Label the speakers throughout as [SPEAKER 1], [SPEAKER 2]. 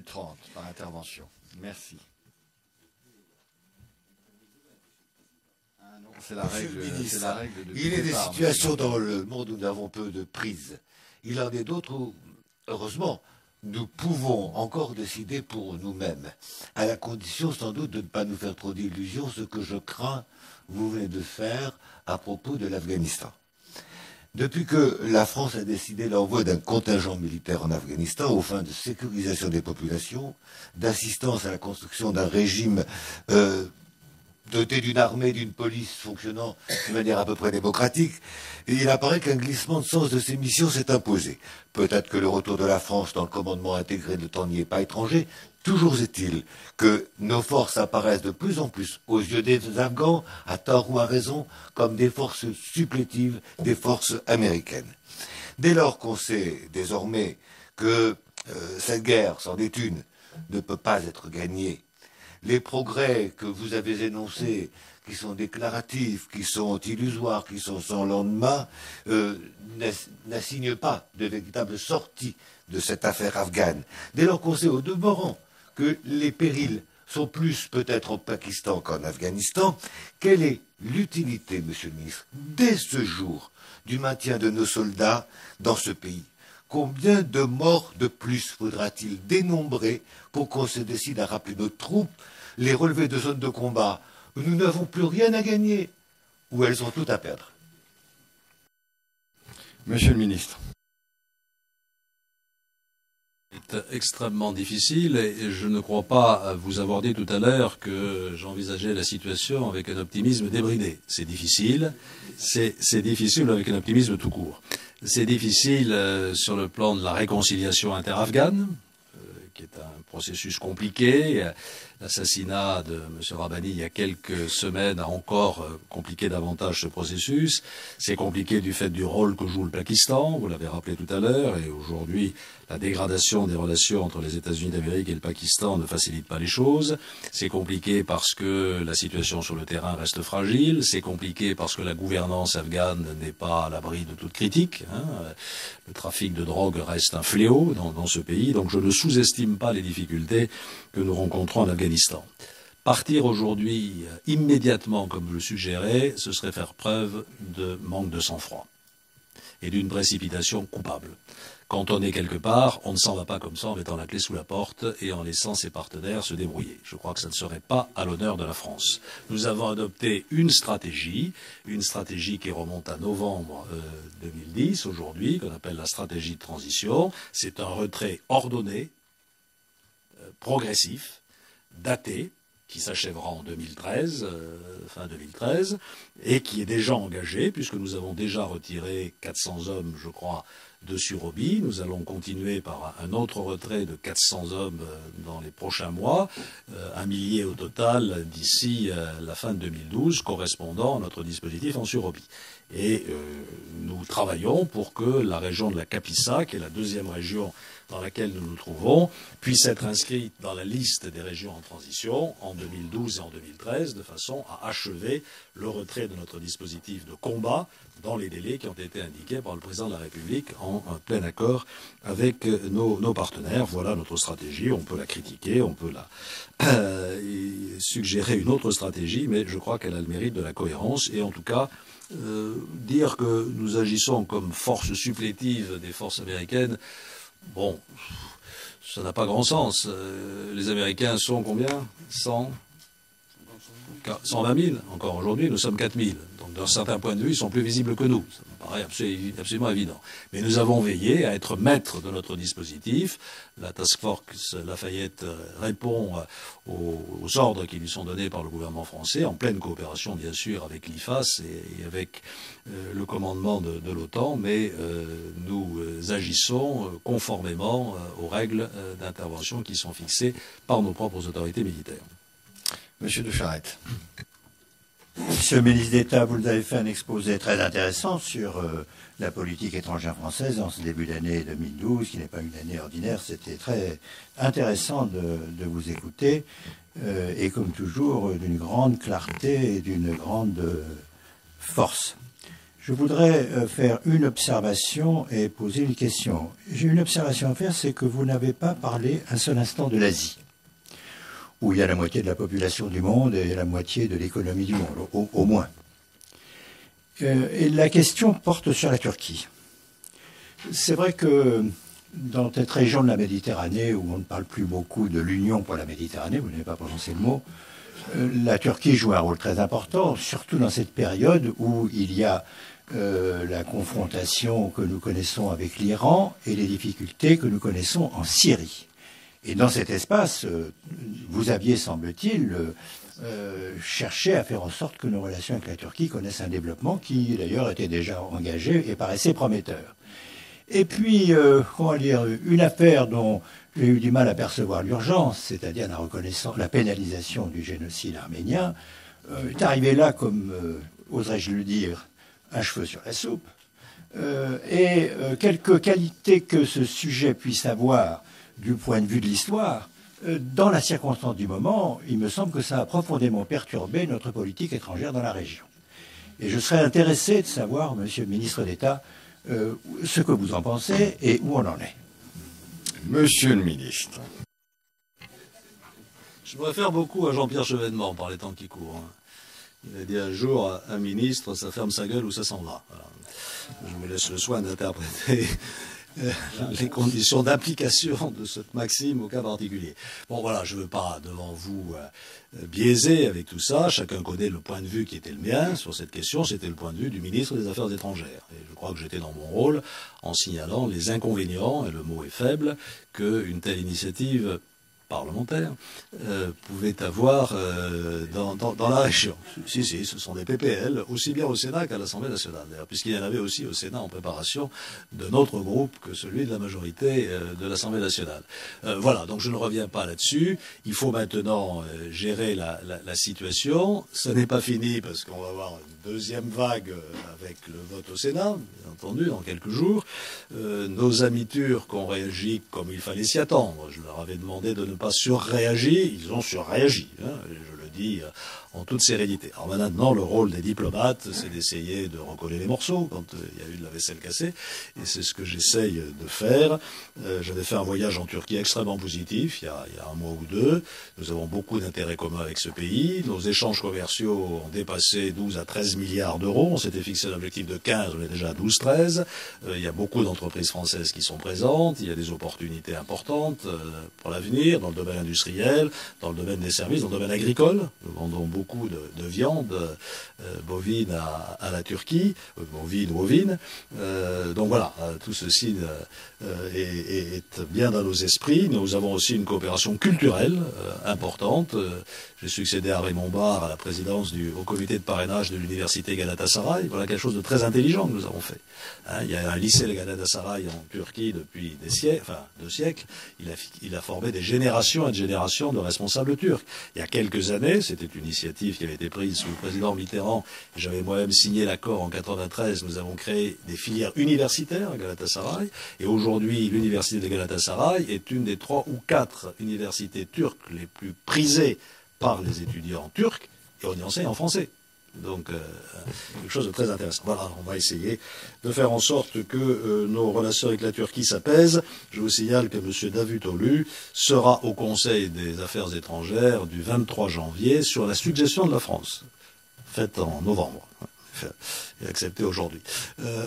[SPEAKER 1] minute 30 par intervention. Merci. C'est la règle, c'est la règle de
[SPEAKER 2] il est des
[SPEAKER 1] départ,
[SPEAKER 2] situations dans le monde où nous avons peu de prise. Il en est d'autres où, heureusement, nous pouvons encore décider pour nous-mêmes, à la condition sans doute de ne pas nous faire trop d'illusions, ce que je crains vous venez de faire à propos de l'Afghanistan. Depuis que la France a décidé l'envoi d'un contingent militaire en Afghanistan aux fins de sécurisation des populations, d'assistance à la construction d'un régime doté d'une armée, d'une police fonctionnant de manière à peu près démocratique, et il apparaît qu'un glissement de sens de ces missions s'est imposé. Peut-être que le retour de la France dans le commandement intégré de l'OTAN n'y est pas étranger. Toujours est-il que nos forces apparaissent de plus en plus aux yeux des Afghans, à tort ou à raison, comme des forces supplétives des forces américaines. Dès lors qu'on sait désormais que cette guerre, c'en est une, ne peut pas être gagnée, les progrès que vous avez énoncés, qui sont déclaratifs, qui sont illusoires, qui sont sans lendemain, n'assignent pas de véritable sortie de cette affaire afghane. Dès lors qu'on sait au demeurant que les périls sont plus peut-être au Pakistan qu'en Afghanistan, quelle est l'utilité, Monsieur le ministre, dès ce jour, du maintien de nos soldats dans ce pays? Combien de morts de plus faudra-t-il dénombrer pour qu'on se décide à rappeler nos troupes, les relever de zones de combat où nous n'avons plus rien à gagner, où elles ont tout à perdre?
[SPEAKER 1] Monsieur le ministre.
[SPEAKER 3] C'est extrêmement difficile et je ne crois pas vous avoir dit tout à l'heure que j'envisageais la situation avec un optimisme débridé. C'est difficile avec un optimisme tout court. C'est difficile sur le plan de la réconciliation interafghane, qui est un processus compliqué. L'assassinat de M. Rabbani il y a quelques semaines a encore compliqué davantage ce processus. C'est compliqué du fait du rôle que joue le Pakistan, vous l'avez rappelé tout à l'heure, et aujourd'hui la dégradation des relations entre les États-Unis d'Amérique et le Pakistan ne facilite pas les choses. C'est compliqué parce que la situation sur le terrain reste fragile. C'est compliqué parce que la gouvernance afghane n'est pas à l'abri de toute critique. Le trafic de drogue reste un fléau dans ce pays, donc je ne sous-estime pas les difficultés que nous rencontrons en Afghanistan. Partir aujourd'hui immédiatement, comme vous le suggérez, ce serait faire preuve de manque de sang-froid et d'une précipitation coupable. Quand on est quelque part, on ne s'en va pas comme ça en mettant la clé sous la porte et en laissant ses partenaires se débrouiller. Je crois que ça ne serait pas à l'honneur de la France. Nous avons adopté une stratégie qui remonte à novembre 2010, aujourd'hui, qu'on appelle la stratégie de transition. C'est un retrait ordonné, progressif, daté, qui s'achèvera en 2013, fin 2013, et qui est déjà engagé, puisque nous avons déjà retiré 400 hommes, je crois, de Surobi. Nous allons continuer par un autre retrait de 400 hommes dans les prochains mois, 1 millier au total d'ici la fin de 2012, correspondant à notre dispositif en Surobi. Et nous travaillons pour que la région de la Kapisa, qui est la deuxième région dans laquelle nous nous trouvons, puisse être inscrite dans la liste des régions en transition en 2012 et en 2013, de façon à achever le retrait de notre dispositif de combat dans les délais qui ont été indiqués par le président de la République en plein accord avec nos partenaires. Voilà notre stratégie. On peut la critiquer, on peut suggérer une autre stratégie, mais je crois qu'elle a le mérite de la cohérence. Et en tout cas, dire que nous agissons comme force supplétive des forces américaines, bon, ça n'a pas grand sens. Les Américains sont combien 120 000 encore aujourd'hui, nous sommes 4 000. Donc d'un certain point de vue, ils sont plus visibles que nous. Ça me paraît absolument évident. Mais nous avons veillé à être maîtres de notre dispositif. La task force Lafayette répond aux ordres qui lui sont donnés par le gouvernement français, en pleine coopération bien sûr avec l'IFAS et avec le commandement de l'OTAN, mais nous agissons conformément aux règles d'intervention qui sont fixées par nos propres autorités militaires.
[SPEAKER 1] Monsieur de Charette.
[SPEAKER 4] Monsieur le ministre d'État, vous avez fait un exposé très intéressant sur la politique étrangère française en ce début d'année 2012, qui n'est pas une année ordinaire. C'était très intéressant de vous écouter, et comme toujours, d'une grande clarté et d'une grande force. Je voudrais faire une observation et poser une question. J'ai une observation à faire, c'est que vous n'avez pas parlé un seul instant de l'Asie, où il y a la moitié de la population du monde et la moitié de l'économie du monde, au moins. Et la question porte sur la Turquie. C'est vrai que dans cette région de la Méditerranée, où on ne parle plus beaucoup de l'Union pour la Méditerranée, vous n'avez pas prononcé le mot, la Turquie joue un rôle très important, surtout dans cette période où il y a la confrontation que nous connaissons avec l'Iran et les difficultés que nous connaissons en Syrie. Et dans cet espace, vous aviez, semble-t-il, cherché à faire en sorte que nos relations avec la Turquie connaissent un développement qui, d'ailleurs, était déjà engagé et paraissait prometteur. Et puis, comment dire, une affaire dont j'ai eu du mal à percevoir l'urgence, c'est-à-dire la pénalisation du génocide arménien, est arrivée là comme, oserais-je le dire, un cheveu sur la soupe. Et quelques qualités que ce sujet puisse avoir du point de vue de l'histoire, dans la circonstance du moment, il me semble que ça a profondément perturbé notre politique étrangère dans la région. Et je serais intéressé de savoir, Monsieur le ministre d'État, ce que vous en pensez et où on en est.
[SPEAKER 1] Monsieur le ministre.
[SPEAKER 3] Je préfère beaucoup à Jean-Pierre Chevènement par les temps qui courent. Il a dit un jour à un ministre, ça ferme sa gueule ou ça s'en va. Voilà. Je me laisse le soin d'interpréter les conditions d'application de cette maxime au cas particulier. Bon voilà, je ne veux pas devant vous biaiser avec tout ça. Chacun connaît le point de vue qui était le mien sur cette question. C'était le point de vue du ministre des Affaires étrangères. Et je crois que j'étais dans mon rôle en signalant les inconvénients, et le mot est faible, qu'une telle initiative parlementaire pouvait avoir dans la région. Si, ce sont des PPL, aussi bien au Sénat qu'à l'Assemblée nationale, d'ailleurs, puisqu'il y en avait aussi au Sénat en préparation d'un autre groupe que celui de la majorité de l'Assemblée nationale. Voilà, donc je ne reviens pas là-dessus. Il faut maintenant gérer la situation. Ce n'est pas fini parce qu'on va avoir une deuxième vague avec le vote au Sénat, bien entendu, dans quelques jours. Nos amis turcs ont réagi comme il fallait s'y attendre. Je leur avais demandé de ne pas surréagir. Ils ont surréagi, hein, je le dis en toute sérénité. Alors maintenant, le rôle des diplomates, c'est d'essayer de recoller les morceaux quand il y a eu de la vaisselle cassée. Et c'est ce que j'essaye de faire. J'avais fait un voyage en Turquie extrêmement positif, il y a un mois ou deux. Nous avons beaucoup d'intérêts communs avec ce pays. Nos échanges commerciaux ont dépassé 12 à 13 milliards d'euros. On s'était fixé un objectif de 15, on est déjà à 12-13. Il y a beaucoup d'entreprises françaises qui sont présentes. Il y a des opportunités importantes pour l'avenir, dans le domaine industriel, dans le domaine des services, dans le domaine agricole. Nous vendons beaucoup de viande bovine à la Turquie, bovine. Donc voilà, tout ceci est bien dans nos esprits. Nous avons aussi une coopération culturelle importante. J'ai succédé à Raymond Barre à la présidence au comité de parrainage de l'université Galatasaray. Voilà quelque chose de très intelligent que nous avons fait. Hein, il y a un lycée de Galatasaray en Turquie depuis des siècles, enfin 2 siècles. Il a formé des générations et des générations de responsables turcs. Il y a quelques années, c'était une initiative qui avait été prise sous le président Mitterrand. J'avais moi-même signé l'accord en 93. Nous avons créé des filières universitaires à Galatasaray. Et aujourd'hui, l'université de Galatasaray est une des 3 ou 4 universités turques les plus prisées par les étudiants turcs, et on y enseigne en français. Donc, quelque chose de très intéressant. Voilà, on va essayer de faire en sorte que nos relations avec la Turquie s'apaisent. Je vous signale que M. Davutoglu sera au Conseil des Affaires étrangères du 23 janvier sur la suggestion de la France, faite en novembre. Et accepté aujourd'hui.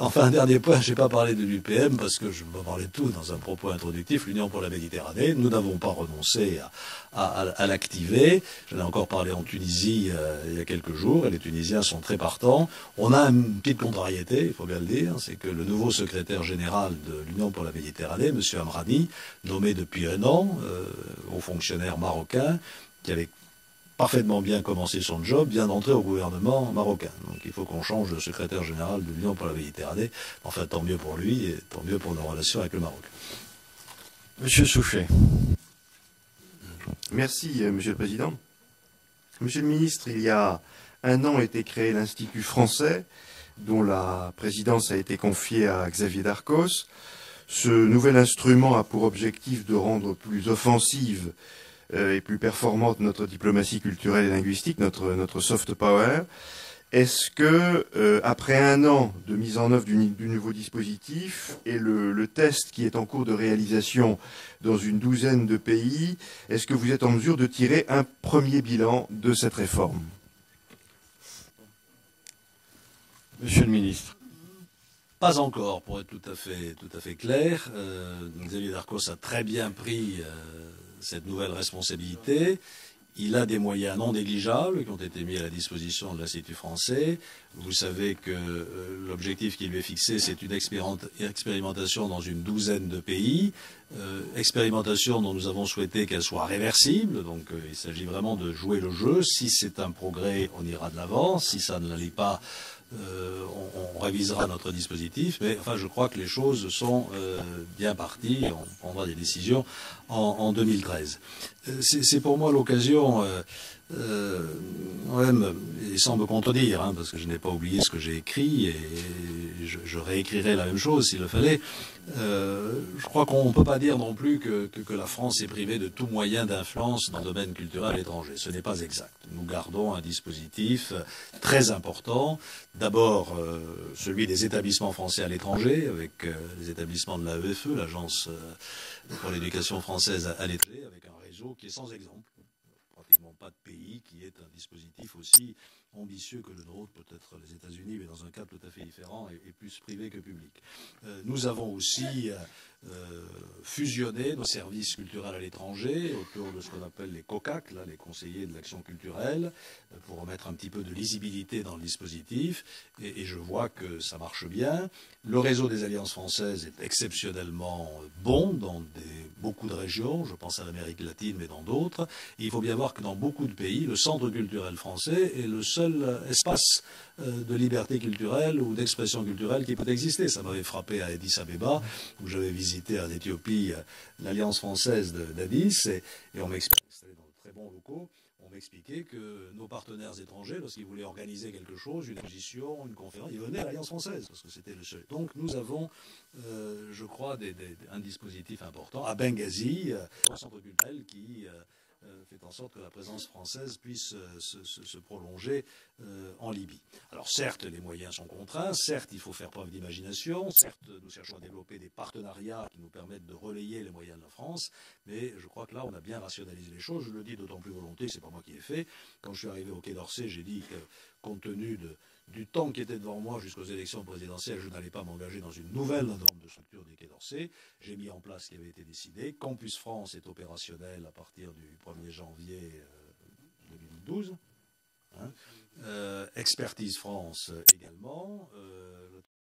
[SPEAKER 3] Enfin, un dernier point, je n'ai pas parlé de l'UPM parce que je vais parler de tout dans un propos introductif, l'Union pour la Méditerranée. Nous n'avons pas renoncé à l'activer. J'en ai encore parlé en Tunisie il y a quelques jours et les Tunisiens sont très partants. On a une petite contrariété, il faut bien le dire, c'est que le nouveau secrétaire général de l'Union pour la Méditerranée, M. Amrani, nommé depuis 1 an, haut fonctionnaire marocain, qui avait parfaitement bien commencé son job, vient d'entrer au gouvernement marocain. Donc il faut qu'on change de secrétaire général de l'Union pour la Méditerranée. Enfin, tant mieux pour lui et tant mieux pour nos relations avec le Maroc.
[SPEAKER 1] Monsieur Souchet.
[SPEAKER 5] Merci, Monsieur le Président. Monsieur le Ministre, il y a 1 an a été créé l'Institut français, dont la présidence a été confiée à Xavier Darcos. Ce nouvel instrument a pour objectif de rendre plus offensive et plus performante notre diplomatie culturelle et linguistique, notre soft power. est-ce que, après un an de mise en œuvre du nouveau dispositif et le test qui est en cours de réalisation dans une douzaine de pays, est-ce que vous êtes en mesure de tirer un premier bilan de cette réforme?
[SPEAKER 1] Monsieur le ministre.
[SPEAKER 3] Pas encore, pour être tout à fait clair. Xavier Darcos a très bien pris cette nouvelle responsabilité. Il a des moyens non négligeables qui ont été mis à la disposition de l'Institut français. Vous savez que l'objectif qui lui est fixé, c'est une expérimentation dans une douzaine de pays. Expérimentation dont nous avons souhaité qu'elle soit réversible. Donc il s'agit vraiment de jouer le jeu. Si c'est un progrès, on ira de l'avant. Si ça ne l'est pas, on révisera notre dispositif, mais enfin, je crois que les choses sont bien parties. On prendra des décisions en 2013. C'est pour moi l'occasion, même, et sans me contredire, hein, parce que je n'ai pas oublié ce que j'ai écrit, et je réécrirai la même chose s'il le fallait. Je crois qu'on ne peut pas dire non plus que la France est privée de tout moyen d'influence dans le domaine culturel étranger. Ce n'est pas exact. Nous gardons un dispositif très important. D'abord, celui des établissements français à l'étranger, avec les établissements de l'AEFE, l'Agence pour l'éducation française à l'étranger, avec un réseau qui est sans exemple. Pratiquement pas de pays qui ait un dispositif aussi ambitieux que le nôtre, peut-être les États-Unis, mais dans un cadre tout à fait différent et plus privé que public. Nous avons aussi fusionné nos services culturels à l'étranger autour de ce qu'on appelle les COCAC, là, les conseillers de l'action culturelle, pour remettre un petit peu de lisibilité dans le dispositif. Et je vois que ça marche bien. Le réseau des alliances françaises est exceptionnellement bon dans beaucoup de régions. Je pense à l'Amérique latine, mais dans d'autres. Et il faut bien voir que dans beaucoup de pays, le centre culturel français est le seul espace de liberté culturelle ou d'expression culturelle qui peut exister. Ça m'avait frappé à Addis Abeba, où j'avais visité en Éthiopie l'Alliance française d'Addis, et on m'expliquait, c'était dans de très bons locaux, on m'expliquait que nos partenaires étrangers, lorsqu'ils voulaient organiser quelque chose, une exposition, une conférence, ils venaient à l'Alliance française, parce que c'était le seul. Donc nous avons, je crois, un dispositif important. À Benghazi, un centre culturel qui fait en sorte que la présence française puisse se prolonger en Libye. Alors certes, les moyens sont contraints, certes, il faut faire preuve d'imagination, certes, nous cherchons à développer des partenariats qui nous permettent de relayer les moyens de la France, mais je crois que là, on a bien rationalisé les choses. Je le dis d'autant plus volontiers, c'est pas moi qui l'ai fait. Quand je suis arrivé au Quai d'Orsay, j'ai dit que, compte tenu du temps qui était devant moi jusqu'aux élections présidentielles, je n'allais pas m'engager dans une nouvelle norme de structure du Quai d'Orsay. J'ai mis en place ce qui avait été décidé. Campus France est opérationnel à partir du 1er janvier 2012. Expertise France également.